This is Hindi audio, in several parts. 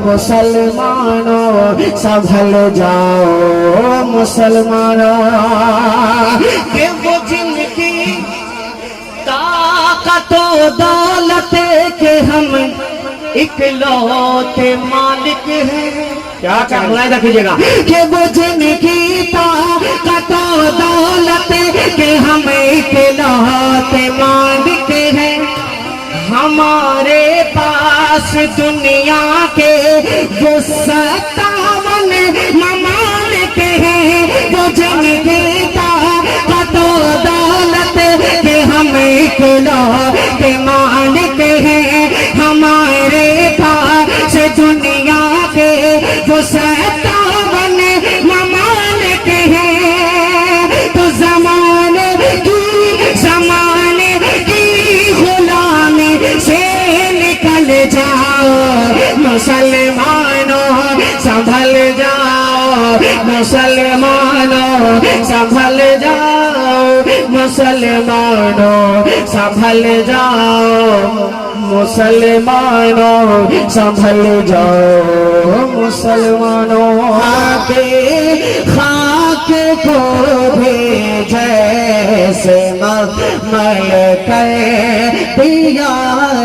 मुसलमानों संभल जाओ मुसलमानों, कि वो जिनकी ताकत दौलत के हम इकलौते मालिक हैं। क्या मुलाहिजा कीजिएगा कि वो जिनकी ताकत दौलत के हम इकलौते मालिक हैं। हमारे पास दुनिया के वो 57 ममालिक हैं, वो जिनकी ताकत दौलत के हम इकलौते मालिक हैं। हमारे पास दुनिया के वो 57 ममालिक हैं। तो ज़माने की गुलामी से निकल जाओ मुसलमानों संभल जाओ, मुसलमानों संभल जाओ, मुसलमानों संभल जाओ, मुसलमानों संभल जाओ, मुसलमानों आके खाक को भी जैसे मल कर दिया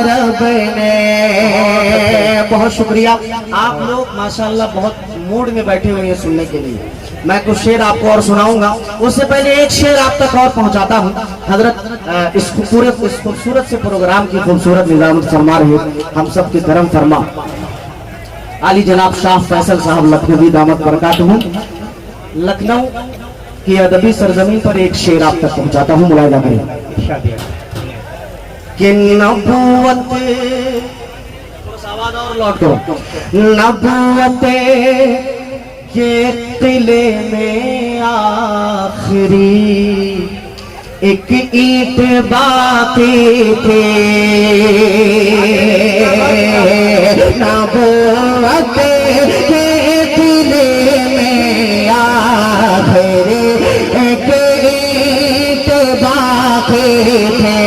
रब ने। बहुत शुक्रिया, आप लोग माशाल्लाह बहुत मूड में बैठे हुए हैं सुनने के लिए। मैं कुछ शेर आपको और सुनाऊंगा, उससे पहले एक शेर आप तक और पहुंचाता हूं। हजरत इस खूबसूरत से प्रोग्राम की खूबसूरत निजामत फरमा रहे हम सब की करम फरमा आली जनाब शाह फैसल साहब लखनवी दामत बरकातहू। लखनऊ की अदबी सरजमीन पर एक शेर आप तक पहुंचाता हूं, मुलाहिजा करें कि नबूवत, आवाज और लौट करो, नबूवत के किले में आखिरी एक ईंट बाकी थी, नबूवत के किले में आखिरी एक ईंट बाकी थे।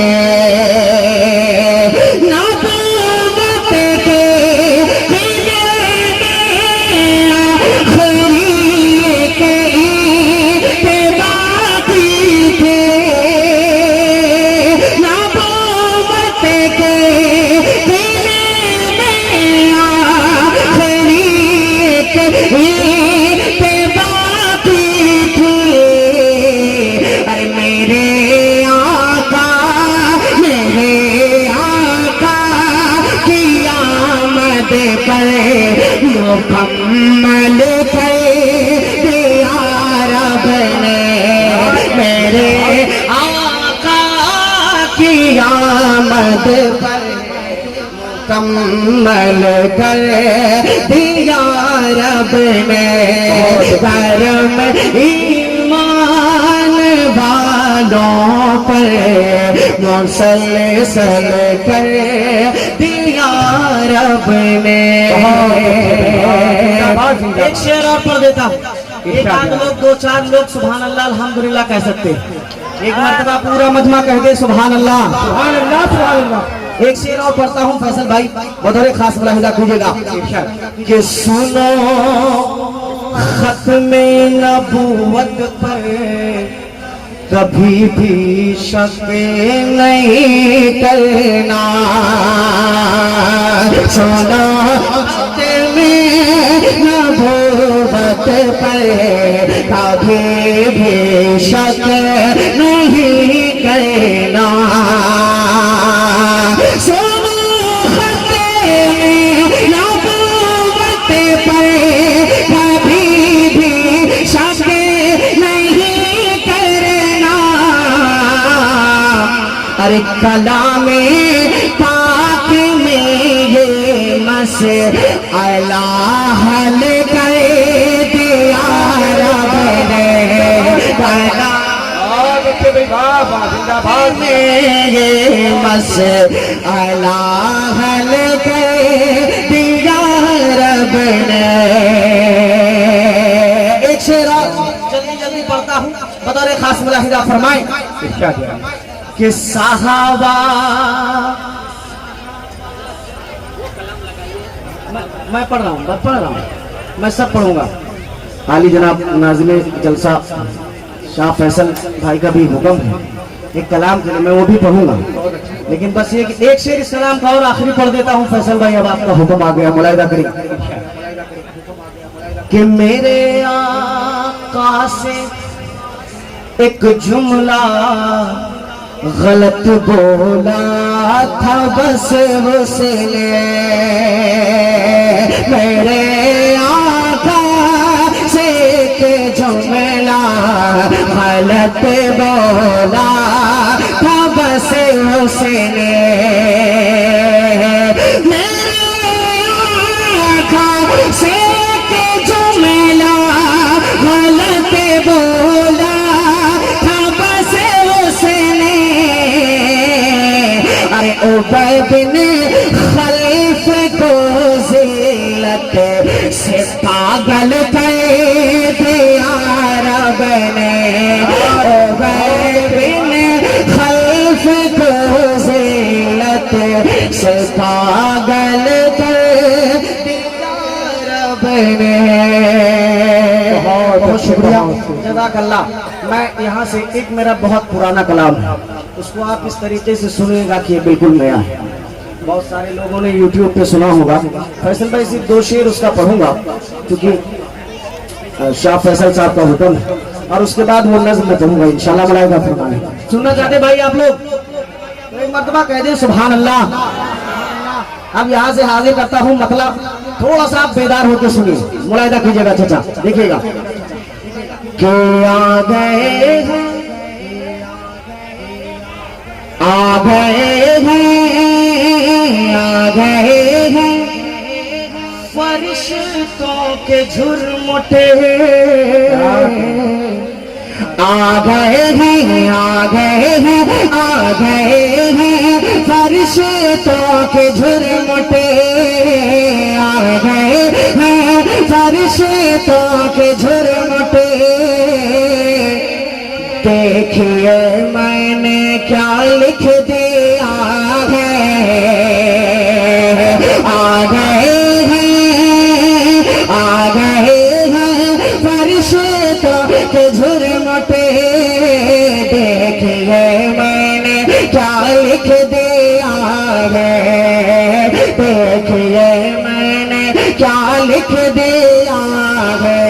मुकम्मल कर दिया रब ने मेरे आका की आमद पर, मुकम्मल कर दिया रब ने। करम ईमान वालों पर मुसलसल कर दिया रब ने। एक शेर और पढ़ देता हूँ, एक आध लोग 2-4 लोग सुभान अल्लाह अल्हम्दुलिल्लाह कह सकते हैं। एक मर्तबा पूरा मजमा कह दे सुभान अल्लाह सुभान अल्लाह सुभान अल्लाह। एक शेर और पढ़ता हूँ फैसल भाई, बतौर खास मुलाहिजा कीजिएगा कि सुनो खत्मे नबूवत पर कभी भी शक नहीं करना, सुनो खत्मे नबूवत पर कभी भी शक नहीं करना, सुनो खत्मे नबूवत पर कभी भी शक नहीं करना। अरे कलामे पाक में ये मसअला हल कर दिया रब ने, में ये मसअला हल कर दिया रब ने। एक शेर जल्दी जल्दी पढ़ता हूँ, बतौर खास मुलाहिजा फरमाए कि साहबा मैं पढ़ रहा हूँ, मैं सब पढ़ूंगा। आली जनाब नाज़िम जलसा शाह फैसल भाई का भी हुक्म है, एक कलाम के लिए मैं वो भी पढ़ूंगा, लेकिन बस ये एक शेर इस कलाम का और आखिरी पढ़ देता हूँ। फैसल भाई अब आपका हुक्म आ गया, मुलाहिदा करिए कि मेरे आका से एक जुमला गलत बोला था बस उसने, मेरे आका से एक जुमला गलत बोला था बस उसने, मेरे आका से एक जुमला गलत बोला था बस उसने। अरे उबय बिन खलीफ को जिल्लत से पागल कर दिया रब ने, उबय बिन खलीफ को जिल्लत से पागल कर दिया रब ने। बहुत शुक्रिया, जज़ाकल्लाह। मैं यहाँ से एक मेरा बहुत पुराना कलाम है, उसको आप इस तरीके से सुनिएगा कि ये बिल्कुल नया है। बहुत सारे लोगों ने YouTube पे सुना होगा। फैसल भाई सिर्फ 2 शेर उसका पढ़ूंगा क्योंकि शाह फैसल साहब का हुक्म है, और उसके बाद वो नज़्म में पढ़ूंगा इंशाल्लाह। मुलाहिदा फरमाएं। सुनना चाहते भाई आप लोग तो एक मर्तबा कह दे सुभान अल्लाह। अब यहाँ से हाजिर करता हूँ, मतलब थोड़ा सा आप बेदार होकर सुनिए, मुलाहिदा कीजिएगा चाचा, देखिएगा कि आ गए हैं, आ गए हैं, आ गए हैं फरिश्तों के झुरमुटे, आ गए हैं, आ गए हैं, आ गए हैं फरिश्तों के झुरमुटे, आ गए हैं फरिश्तों के झुरमुटे। देखिए मैंने क्या लिख दिया है, आ गए हैं, आ गए हैं फरिश्तों के झुरमुटे। देखिए मैंने क्या लिख दिया है, देखिए मैंने क्या लिख दिया है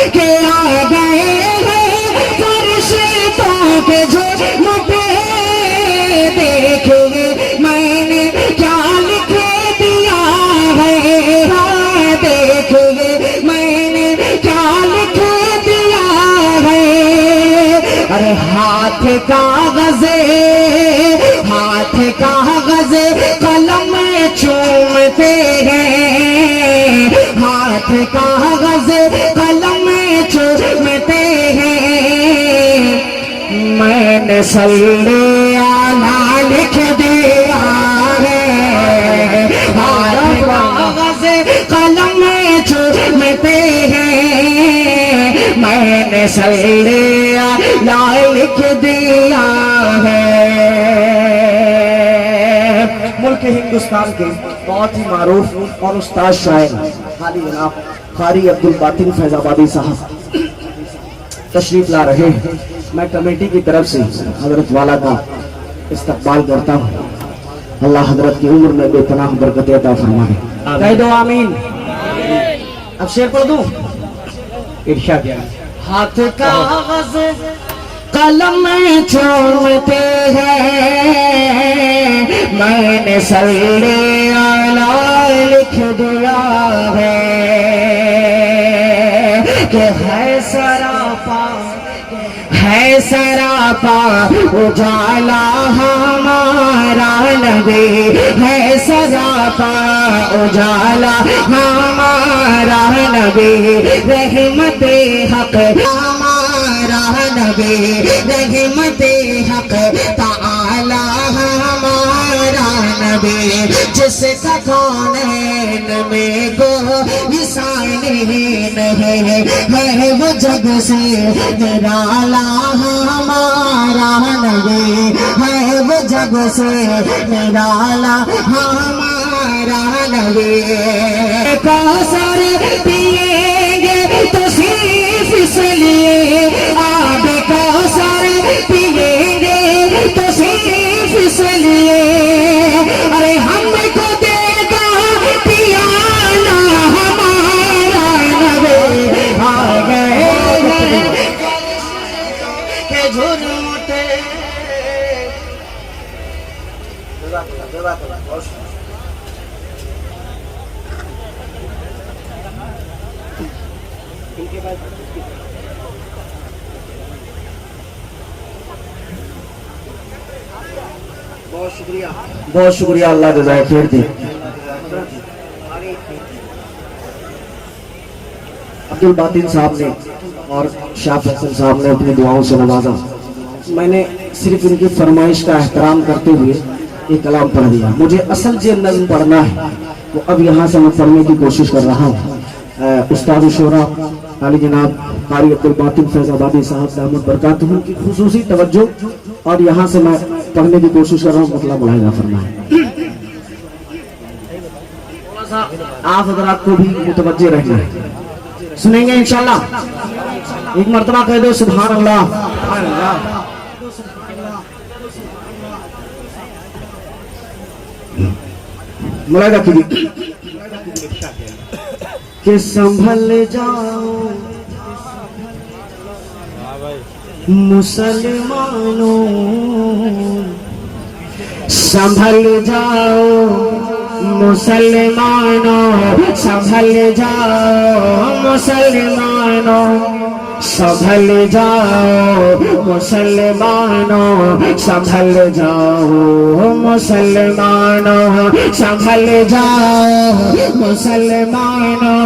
कि आ गए के झुरमुटे। देखिए मैंने क्या लिख दिया है, हाँ देखिए मैंने क्या लिख दिया है। अरे हाथ कागज़े, हाथ कागज़े कलम चूमते हैं, हाथ कागज़े कलम चूमते हैं। मैंने सल्ले आला लिख दिया है, हाथ कागज़े कलम चूमते हैं। मैंने सल्ले आला लिख दिया है। मुल्क हिंदुस्तान के बहुत ही मारूफ और उस्ताद शायर हाली जनाब कारी अब्दुल बातिन फैजाबादी साहब तशरीफ ला रहे हैं। मैं कमेटी की तरफ से हजरत वाला का इस्तकबाल करता हूँ। अल्लाह हजरत की उम्र में बेपनाह बरकत अता फरमाए। कह दो आमीन। अब शेर पढ़ दूं, इरशाद हाथ कागज़ कलम चूमते हैं। मैंने सल्ले आला लिख दिया है कि है सरापा, है सरापा उजाला हमारा नबी, है सरापा उजाला हमारा नबी। रहमते हक हमारा नबी, रहमते हक ताला हमारा नबी। जिसका कौनैन में कोई सानी नहीं है, वो जग से निराला हमारा नबी है, वो जग से निराला हमारा हमारा नबी। कौसर पिएंगे तो सिर्फ इसलिए, आब कौसर पिएंगे तो सिर्फ इसलिए, अरे हमको देगा पियाना हमारा नबी। आ गए के झुरमुटे। बहुत शुक्रिया, अल्लाह जज़ाए खैर दे। अब्दुल बातिन साहब ने और शाह फैसल साहब ने अपनी दुआओं से नवाजा। मैंने सिर्फ इनकी फरमाइश का एहतराम करते हुए ये कलाम पढ़ दिया। मुझे असल जो नज़्म पढ़ना है वो अब यहाँ से मैं पढ़ने की कोशिश कर रहा हूँ। उस्ताद शोरा आली जनाब कारी अब्दुल बातिन फैजाबादी साहब दामद बरकातुहू की खुसूसी तवज्जो, और यहाँ से मैं पढ़ने की कोशिश कर रहा हूँ, मतलब मुलाहिजा फरमाएं। आप हज़रात को भी मुतवज्जे रहना है, सुनेंगे इंशाल्लाह। एक मर्तबा कह दो सुभान अल्लाह। मुलाहिजा कीजिए कि संभल जाओ मुसलमानों, संभल जाओ मुसलमानों, संभल जाओ मुसलमानों, संभल जाओ मुसलमानों, संभल जाओ मुसलमानों, संभल जाओ मुसलमानों,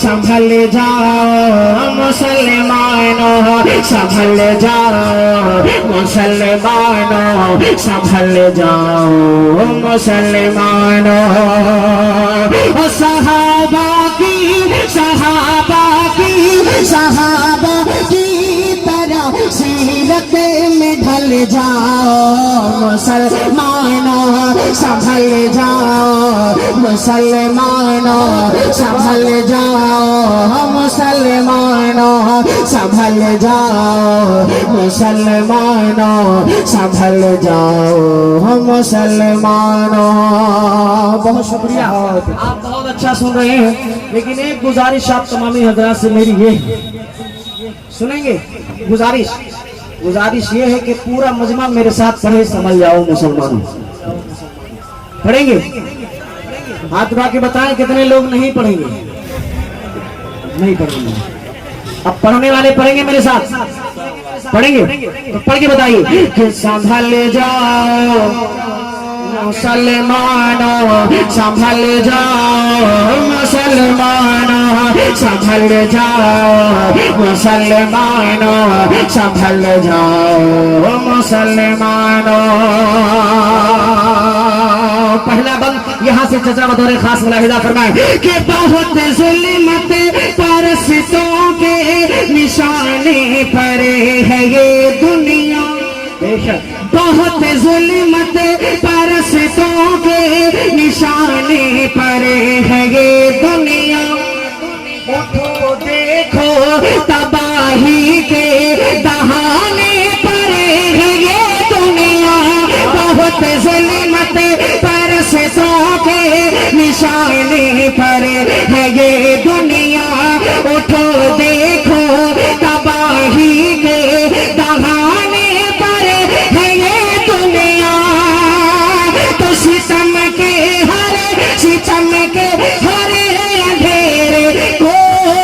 संभल जाओ मुसलमानों, संभल जाओ मुसलमानों, संभल जाओ मुसलमानों। सहाबा की तरह सीरत में ढल जाओ मुसलमानों, संभल जाओ मुसलमानों, संभल जाओ मुसलमानों, संभल जाओ मुसलमानों, संभल जाओ मुसलमानों। बहुत शुक्रिया, आप बहुत अच्छा सुन रहे हैं, लेकिन एक गुजारिश आप तमामी हजरात से मेरी ये सुनेंगे। गुजारिश ये है कि पूरा मजमा मेरे साथ पढ़े, समझ जाओ मुसलमानों। पढ़ेंगे? हाथ उठा के बताएं कितने लोग नहीं पढ़ेंगे? नहीं पढ़ेंगे। अब पढ़ने वाले पढ़ेंगे मेरे साथ, पढ़ेंगे तो पढ़ के बताइए कि संभल जाओ मुसलमानों, संभल जाओ मुसलमानों, संभल जाओ मुसलमानों, संभल जाओ मुसलमानों। पहला बंद यहाँ से चचा बतौर खास मुलाहिजा फरमाए कि बहुत जुल्मत परस्तों के निशाने पर है ये दुनिया, बेशक बहुत जुल्मत परस्तों के निशाने पर है ये दुनिया। उठो देखो तबाही के दहाने पर है ये दुनिया, बहुत जुल्मत परस्तों के निशाने पर है ये दुनिया। उठो देखो तबाही के दहाने पर है ये दुनिया। तो सितम के हरे अंधेरे को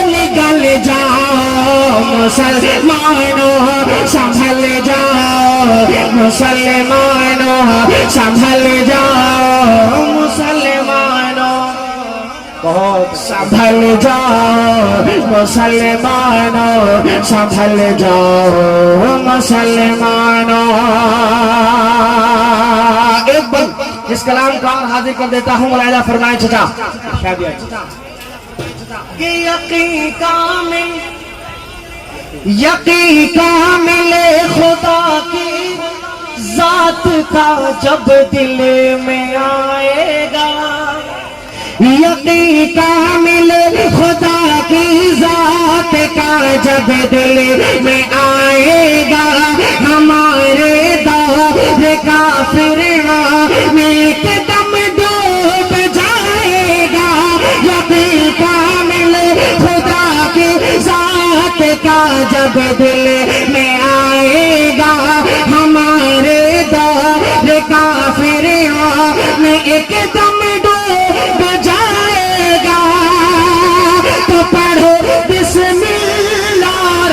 निगल जाओ मुसलमानों, संभल जाओ मुसलमानों, संभल जाओ मुसलमानों, बहुत संभल जाओ मुसलमानों, संभल जाओ मुसलमानों। एक बार इस कलाम का हाजिर कर देता हूँ, मुलाहिजा फरमाए चचा। यकीन कामिल खुदा की जात का जब दिल में आएगा, यकीन कामिल खुदा की जात का जब दिल में आएगा, हमारे दौर का फिरना में एकदम डूब जाएगा। यकीन कामिल खुदा की जात का जब दिल में आएगा, हमारे दौर का फिरना में एकदम डूब जाएगा। तो पढ़ो बिस्मिल्लाह,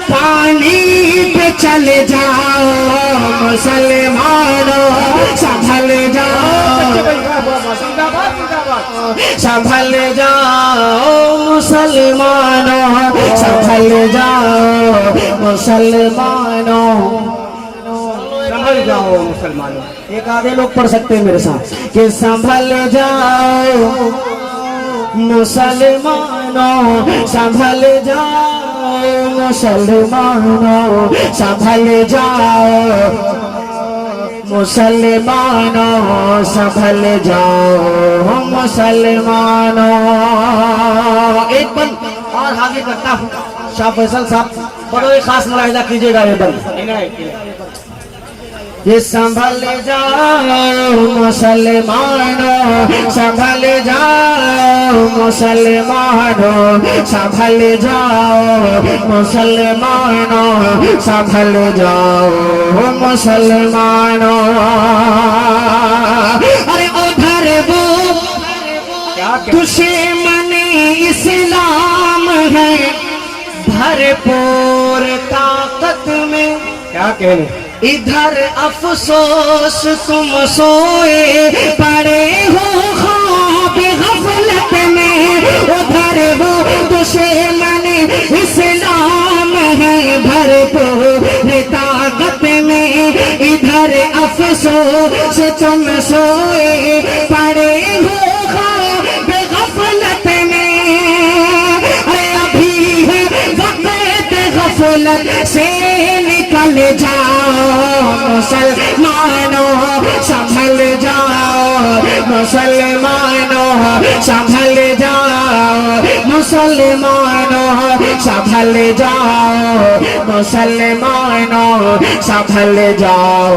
पानी पे चले जाओ मुसलमानों, संभल जाओ, संभल जाओ मुसलमानों, संभल जाओ मुसलमानों, संभल जाओ मुसलमानों। एक आधे लोग पढ़ सकते हैं मेरे साथ कि संभल जाओ मुसलमानों, संभल जाओ मुसलमानों, संभल जाओ मुसलमानों, संभल जाओ मुसलमानों। एक बंद और आगे करता हूँ, शाह फैसल साहब बड़ो ही खास मुलाहिजा कीजिएगा। ये बंद ये संभल जाओ मुसलमानों, संभल जाओ मुसलमानों, संभल जाओ मुसलमानों, संभल जाओ मुसलमानों। अरे उधर वो दुश्मन इस्लाम है भरपूर ताकत में, क्या कहने, इधर अफसोस तुम सोए पड़े हो ख्वाब गफलत में। उधर वो दुश्मन इस्लाम है भरपूर ताकत में, इधर अफसोस तुम सोए पड़े हो ख्वाब गफलत में। अभी है वक्त गफलत से निकल जाओ मुसलमानों, संभल जाओ मुसलमानों, संभल जाओ मुसलमानों, संभल जाओ मुसलमानों, संभल जाओ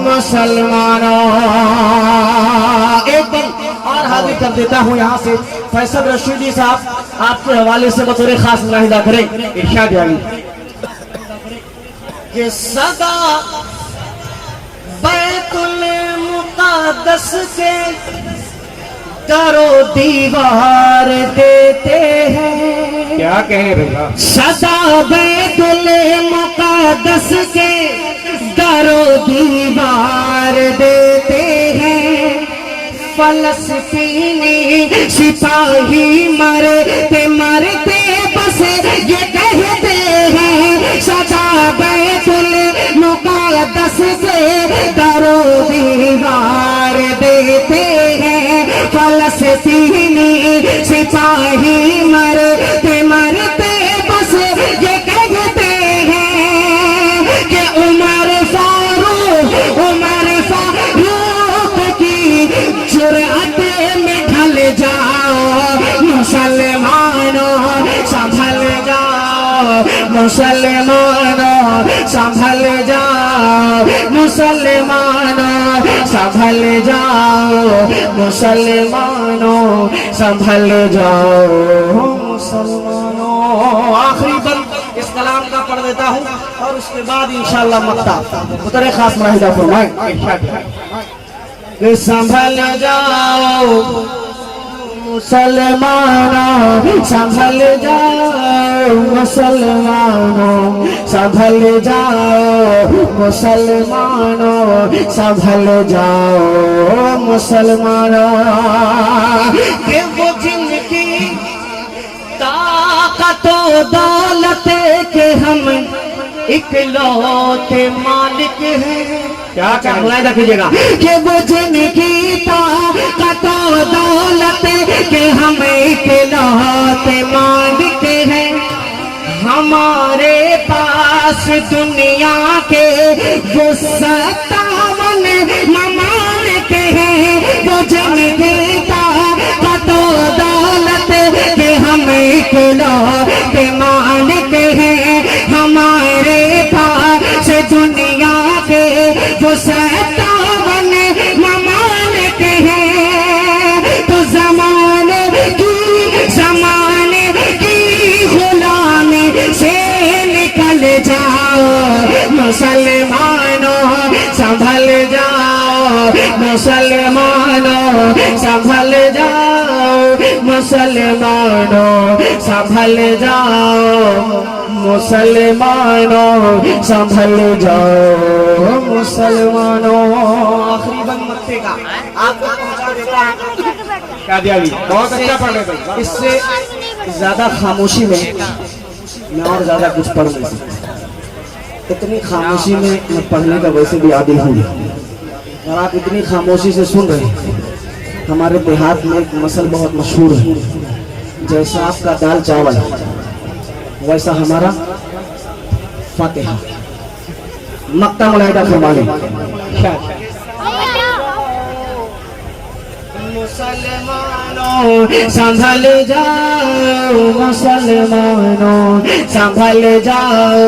मुसलमानों। एक दिन और हाजिर कर देता हूँ यहाँ से फैसल रशीदी साहब, आपके हवाले से बतौर खास मुलाहिजा करें। इरशाद यानी कि सदा बैतुल मुक़द्दस के दरो दीवार देते हैं, क्या कहें भैया, सदा बैतुल मुक़द्दस के दरो दीवार देते हैं। फलस्तीनी सिपाही मरते मरते बस ये कहते हैं, सदा बैतुल मुक़द्दस के दरो दीवार देते हैं। फलस्तीनी सिपाही मरते मरते बस ये कहते हैं कि उमर फारूक की जुर्अत में ढल जाओ मुसलमानों, संभल जाओ मुसलमानों, संभल जाओ मुसलमानों, संभल जाओ मुसलमानों, संभल जाओ मुसलमानों। आखिरी बंद इस कलाम का पढ़ देता हूँ और उसके बाद इंशाअल्लाह मक्ता उतरे खास मुलाहिजा फरमाएं। संभल जाओ मुसलमानों, संभल जाओ मुसलमानों, संभल जाओ मुसलमानों, संभल जाओ मुसलमानों। कि वो जिनकी ताकत दौलत के हम इकलौते मालिक हैं, क्या क्या मुलाहिजा कीजिएगा कि वो जिनकी ताकत दौलत के हम इकलौते मालिक हैं। हमारे पास दुनिया के वो 57 ममालिक हैं, वो जिनकी ताकत किलो के मालिक हैं हमारे पास दुनिया के वो 57 ममालिक हैं। तो जमाने की गुलामी से निकल जाओ मुसलमानों, संभल जाओ मुसलमानों, संभल जाओ मुसलमानों, संभल जाओ मुसलमानों, संभल जाओ मुसलमानों। आखिरी बंद मत्ते का आपको पहुंचा देता है। क्या दिया अभी? बहुत अच्छा पढ़ रहे भाई। इससे ज्यादा खामोशी में मैं और ज्यादा कुछ पढ़ नहीं सकता। इतनी खामोशी में मैं पढ़ने का वैसे भी आदी हूँ, और आप इतनी खामोशी से सुन रहे हैं। हमारे देहात में एक मसल बहुत मशहूर है, जैसा आपका दाल चावल वैसा हमारा फातिहा। मक्ता मुलाहिदा फरमाने। मुसलमानों संभल जाओ मुसलमानों, संभल जाओ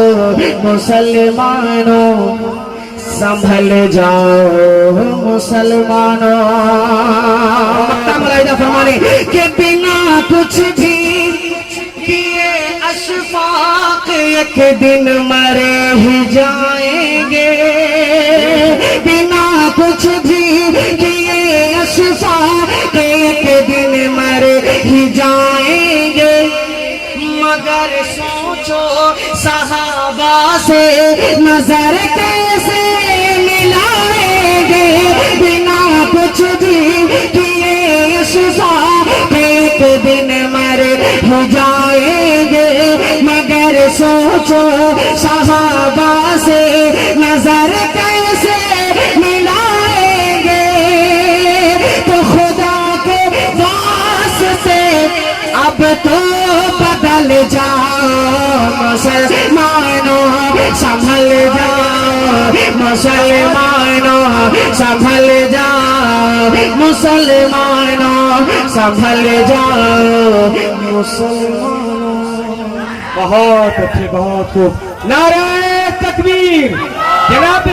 मुसलमानों, संभल जाओ मुसलमानों। मक्ता मुलाहिदा फरमाने के बिना कुछ भी किए अशफाक एक दिन मरे ही जाएंगे। बिना कुछ भी किए अशफाक एक दिन मरे ही जाएंगे। मगर सोचो सहाबा से नजर कैसे मिलाएंगे। बिना कुछ भी किए अशफाक एक दिन मरे हो जाएंगे। मगर सोचो सहाबा से नजर कैसे मिलाएंगे। तो खुदा के वास्ते अब तो बदल जाओ मुसलमानों, संभल जाओ मुसलमानों, संभल जाओ मुसलमानों, संभल जाओ मुसलमानों। बहुत अच्छे, बहुत खूब। नारे तकबीर। जनाब